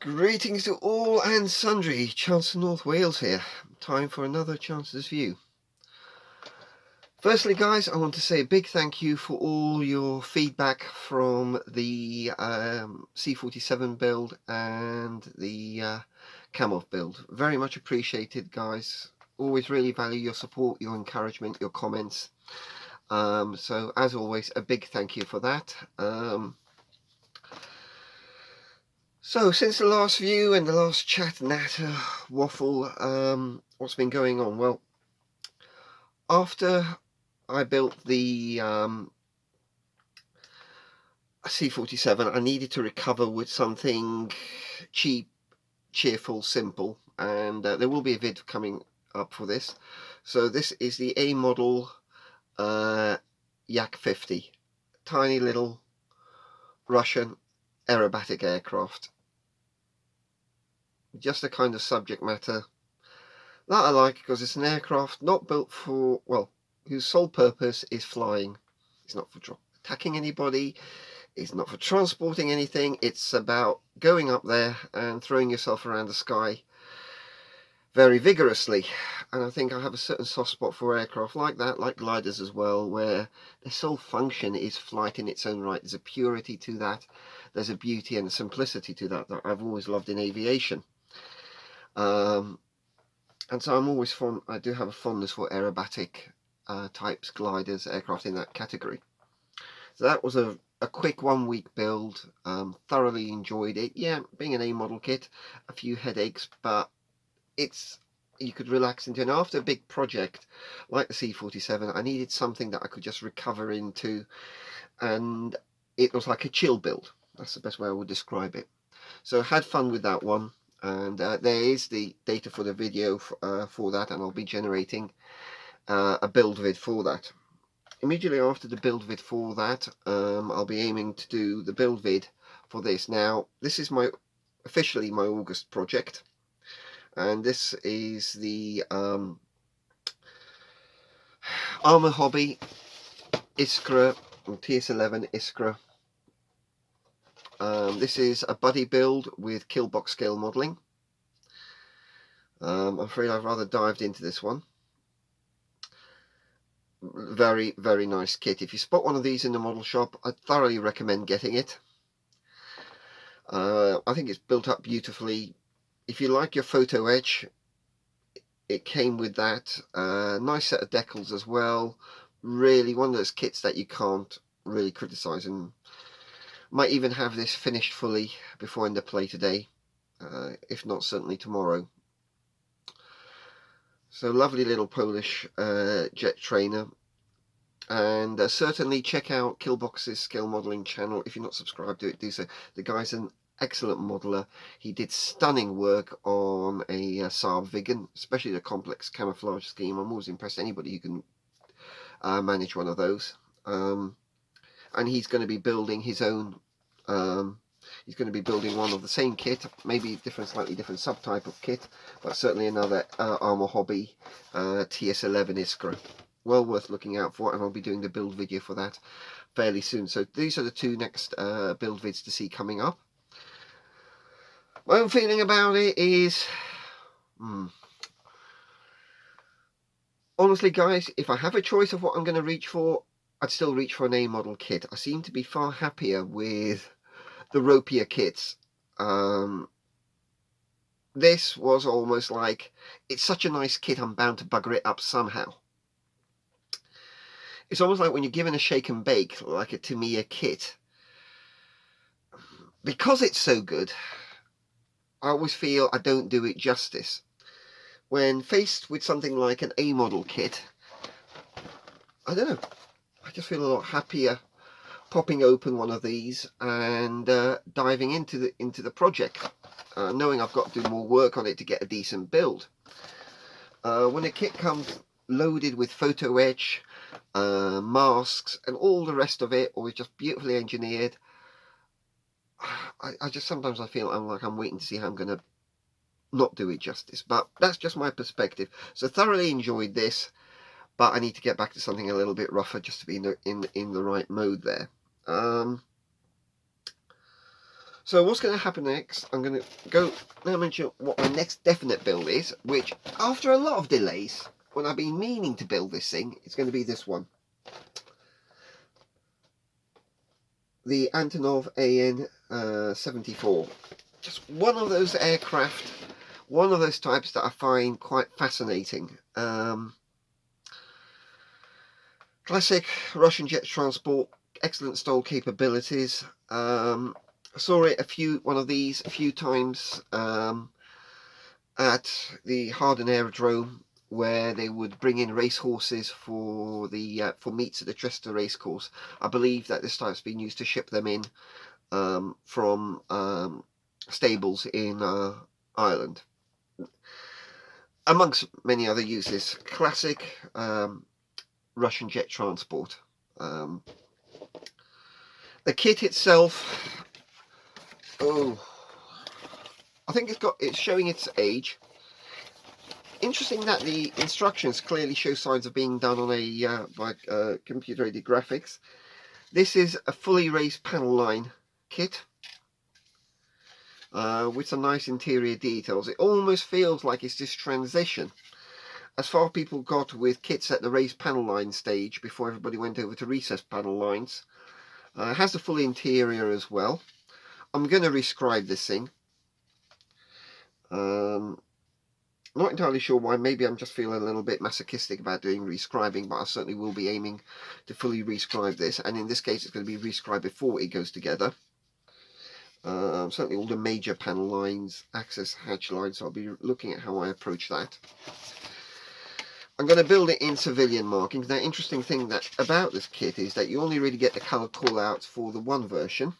Greetings to all and sundry, Chancellor North Wales here. Time for another Chancellor's View. Firstly guys, I want to say a big thank you for all your feedback from the C47 build and the Kamoff build. Very much appreciated guys. Always really value your support, your encouragement, your comments. So as always, a big thank you for that. So since the last view and the last chat, natter, waffle, what's been going on? Well, after I built the C47, I needed to recover with something cheap, cheerful, simple, and there will be a vid coming up for this. So this is the A model Yak 50, tiny little Russian aerobatic aircraft. Just the kind of subject matter that I like, because it's an aircraft not built for, well, whose sole purpose is flying. It's not for attacking anybody, it's not for transporting anything, it's about going up there and throwing yourself around the sky very vigorously. And I think I have a certain soft spot for aircraft like that, like gliders as well, where their sole function is flight in its own right. There's a purity to that, there's a beauty and a simplicity to that that I've always loved in aviation. And so I'm always fond, I do have a fondness for aerobatic types, gliders, aircraft in that category. So that was a quick 1 week build, thoroughly enjoyed it. Yeah, being an A model kit, a few headaches, but you could relax into. And after a big project like the C47, I needed something that I could just recover into, and it was like a chill build. That's the best way I would describe it. So I had fun with that one. And there is the data for the video for that, and I'll be generating a build vid for that. Immediately after the build vid for that, I'll be aiming to do the build vid for this. Now, this is officially my August project, and this is the Armour Hobby Iskra, or TS-11 Iskra. This is a buddy build with kill box scale modelling. I'm afraid I've rather dived into this one. Very, very nice kit. If you spot one of these in the model shop, I thoroughly recommend getting it. I think it's built up beautifully. If you like your photo edge, it came with that. Nice set of decals as well. Really one of those kits that you can't really criticise, and might even have this finished fully before end of play today, if not certainly tomorrow. So lovely little Polish jet trainer. And certainly check out Killbox's scale modelling channel. If you're not subscribed to it, do so. The guy's an excellent modeler. He did stunning work on a Saab Viggen, especially the complex camouflage scheme. I'm always impressed anybody who can manage one of those. And he's going to be building his own. He's going to be building one of the same kit, maybe slightly different subtype of kit, but certainly another Armour Hobby TS-11 Iskra. Well worth looking out for, and I'll be doing the build video for that fairly soon. So these are the two next build vids to see coming up. My own feeling about it is, honestly guys, if I have a choice of what I'm going to reach for, I'd still reach for an A model kit. I seem to be far happier with the ropier kits. This was almost like, it's such a nice kit, I'm bound to bugger it up somehow. It's almost like when you're given a shake and bake, like a Tamiya kit. Because it's so good, I always feel I don't do it justice. When faced with something like an A model kit, I don't know, I just feel a lot happier popping open one of these and diving into the project, knowing I've got to do more work on it to get a decent build. When a kit comes loaded with photo edge, masks and all the rest of it, or is just beautifully engineered, I just sometimes I feel I'm waiting to see how I'm going to not do it justice. But that's just my perspective. So thoroughly enjoyed this, but I need to get back to something a little bit rougher just to be in the right mode there. So what's going to happen next, I'm going to go now mention what my next definite build is, which after a lot of delays, when I've been meaning to build this thing, it's going to be this one. The Antonov AN-74. Just one of those aircraft, one of those types that I find quite fascinating. Classic Russian jet transport, excellent stall capabilities. I saw it one of these a few times at the Harden Aerodrome, where they would bring in racehorses for the for meets at the Chester Racecourse. I believe that this type's been used to ship them in from stables in Ireland, amongst many other uses. Classic Russian jet transport. The kit itself, I think it's showing its age. Interesting that the instructions clearly show signs of being done on a by computer-aided graphics. This is a fully raised panel line kit with some nice interior details. It almost feels like it's this transition as far people got with kits at the raised panel line stage before everybody went over to recessed panel lines. It has the full interior as well. I'm going to rescribe this thing. Not entirely sure why. Maybe I'm just feeling a little bit masochistic about doing rescribing, but I certainly will be aiming to fully rescribe this, and in this case it's going to be rescribed before it goes together. Certainly all the major panel lines, access hatch lines, so I'll be looking at how I approach that. I'm going to build it in civilian markings. Now, interesting thing about this kit is that you only really get the colour callouts for the one version.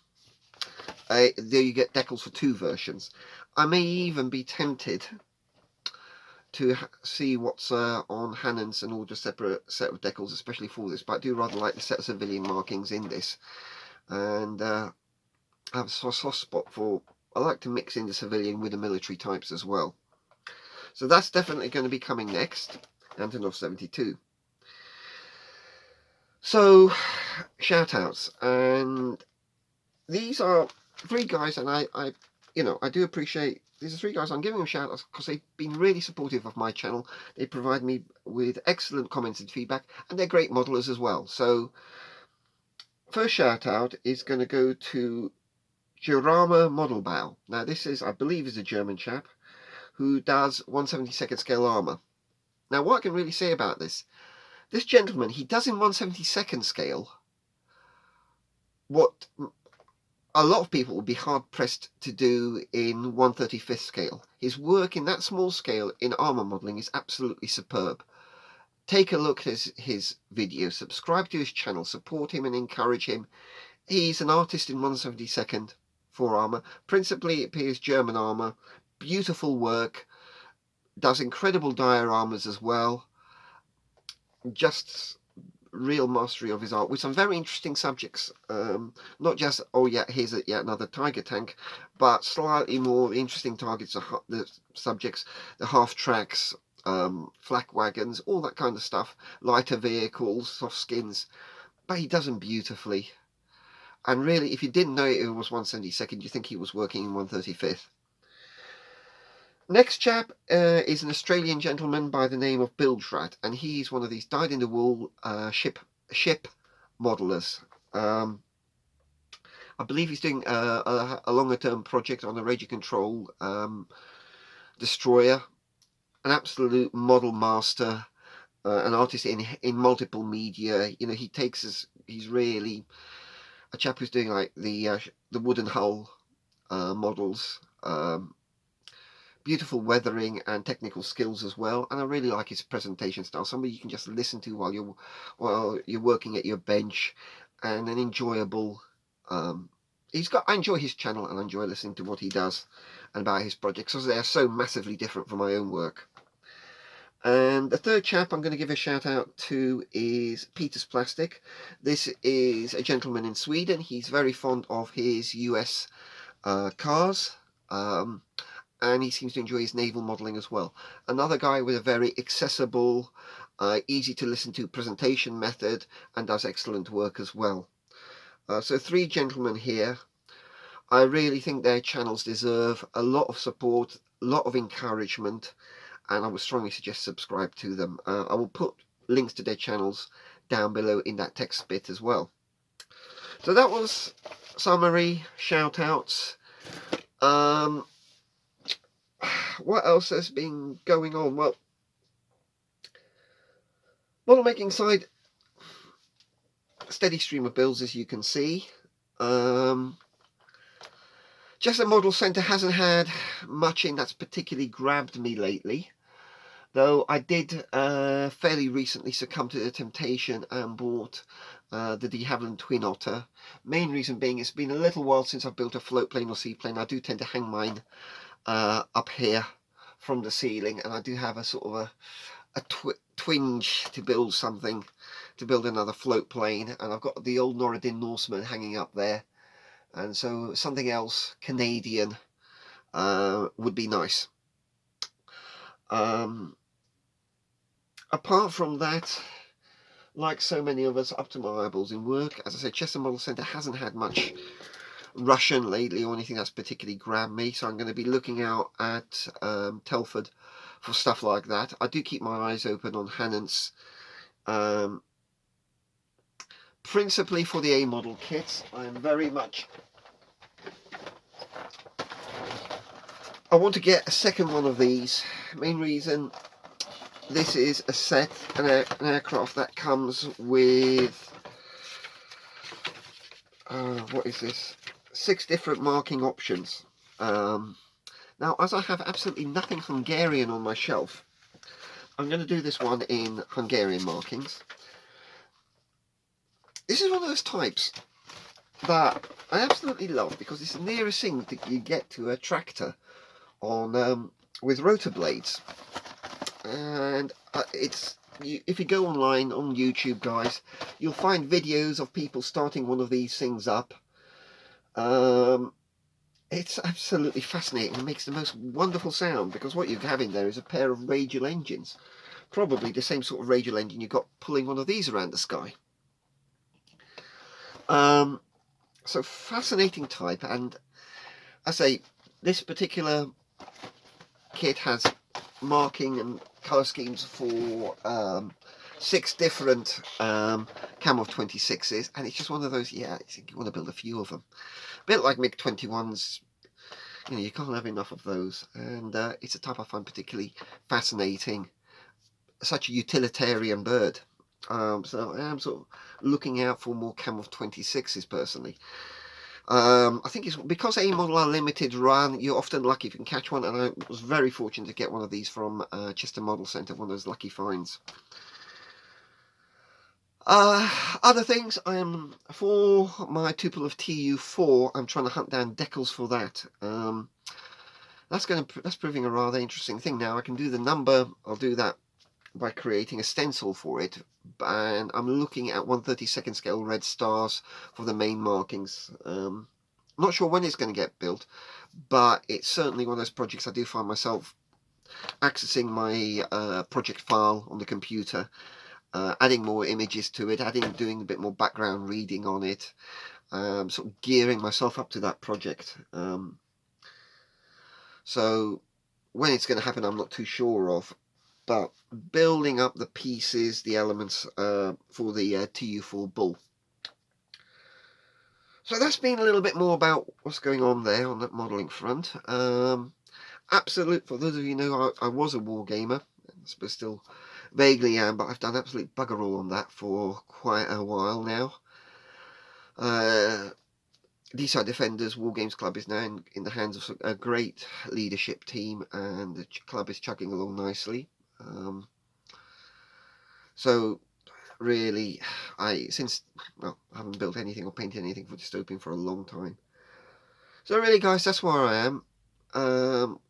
There you get decals for two versions. I may even be tempted to see what's on Hannon's and order a separate set of decals, especially for this, but I do rather like the set of civilian markings in this. And I have a soft spot for, I like to mix in the civilian with the military types as well. So that's definitely going to be coming next. Antonov 72. So, shout outs, and these are three guys, and I do appreciate these are three guys. I'm giving them shout outs because they've been really supportive of my channel. They provide me with excellent comments and feedback, and they're great modelers as well. So, first shout out is going to go to Jorama Modellbau. Now, this is, I believe, is a German chap who does 1/72nd scale armour. Now, what I can really say about this gentleman, he does in 1/72nd scale what a lot of people would be hard-pressed to do in 1/35th scale. His work in that small scale in armour modelling is absolutely superb. Take a look at his videos, subscribe to his channel, support him and encourage him. He's an artist in 1/72nd for armour. Principally, it appears German armour. Beautiful work. Does incredible dioramas as well. Just real mastery of his art with some very interesting subjects. Not just, oh yeah, here's yet another Tiger tank, but slightly more interesting targets, the subjects, the half tracks, flak wagons, all that kind of stuff, lighter vehicles, soft skins, but he does them beautifully. And really, if you didn't know it was 1/72nd, you think he was working in 1/35th. Next chap is an Australian gentleman by the name of Bilge Rat, and he's one of these dyed-in-the-wool ship modelers. I believe he's doing a longer-term project on a radio control destroyer. An absolute model master, an artist in multiple media. You know, he's really a chap who's doing like the wooden hull models. Beautiful weathering and technical skills as well, and I really like his presentation style. Somebody you can just listen to while you're working at your bench, and an enjoyable. I enjoy his channel and I enjoy listening to what he does and about his projects, because they are so massively different from my own work. And the third chap I'm going to give a shout out to is Peter's Plastic. This is a gentleman in Sweden. He's very fond of his US cars. And he seems to enjoy his naval modelling as well. Another guy with a very accessible, easy to listen to presentation method, and does excellent work as well. So three gentlemen here. I really think their channels deserve a lot of support, a lot of encouragement, and I would strongly suggest subscribe to them. I will put links to their channels down below in that text bit as well. So that was summary, shout outs. What else has been going on? Well, model making side, steady stream of builds, as you can see. Just the model centre hasn't had much in that's particularly grabbed me lately, though I did fairly recently succumb to the temptation and bought the de Havilland Twin Otter. Main reason being it's been a little while since I've built a float plane or seaplane. I do tend to hang mine up here from the ceiling, and I do have a sort of a twinge to build something, to build another float plane, and I've got the old Norridin Norseman hanging up there, and so something else Canadian would be nice. Apart from that, like so many of us, up to my eyeballs in work. As I said, Chester Model Centre hasn't had much Russian lately or anything that's particularly grabbed me, so I'm going to be looking out at Telford for stuff like that. I do keep my eyes open on Hannants, principally for the A model kits. I'm very much... I want to get a second one of these. Main reason, this is a set, an aircraft that comes with... what is this? 6 different marking options. Now, as I have absolutely nothing Hungarian on my shelf, I'm going to do this one in Hungarian markings. This is one of those types that I absolutely love because it's the nearest thing that you get to a tractor on with rotor blades. And it's... if you go online on YouTube, guys, you'll find videos of people starting one of these things up. It's absolutely fascinating. It makes the most wonderful sound because what you have in there is a pair of radial engines, probably the same sort of radial engine you got pulling one of these around the sky. So fascinating type, and I say this particular kit has marking and colour schemes for 6 different Cam of 26s, and it's just one of those, yeah, you want to build a few of them. A bit like MiG-21s, you know, you can't have enough of those, and it's a type I find particularly fascinating. Such a utilitarian bird. So I am sort of looking out for more Cam of 26s personally. I think it's because A model are limited run, you're often lucky if you can catch one, and I was very fortunate to get one of these from Chester Model Centre, one of those lucky finds. Other things, I am for my tuple of TU4. I'm trying to hunt down decals for that. That's proving a rather interesting thing. Now I can do the number. I'll do that by creating a stencil for it, and I'm looking at 1/32 scale red stars for the main markings. Not sure when it's going to get built, but it's certainly one of those projects I do find myself accessing my project file on the computer. Adding more images to it, doing a bit more background reading on it, sort of gearing myself up to that project. So when it's going to happen, I'm not too sure of, but building up the pieces, the elements for the TU4 Bull. So that's been a little bit more about what's going on there on that modelling front. For those of you who know, I was a wargamer, but still vaguely am, but I've done absolute bugger all on that for quite a while now. D-Side Defenders War Games Club is now in the hands of a great leadership team, and the club is chugging along nicely. So really, I haven't built anything or painted anything for Dystopian for a long time. So really, guys, that's where I am.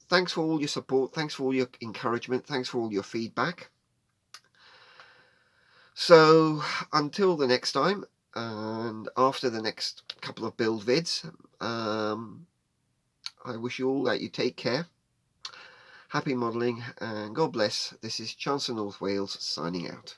Thanks for all your support, thanks for all your encouragement, thanks for all your feedback. So until the next time, and after the next couple of build vids, I wish you all that you take care, happy modelling, and God bless. This is Chancellor North Wales signing out.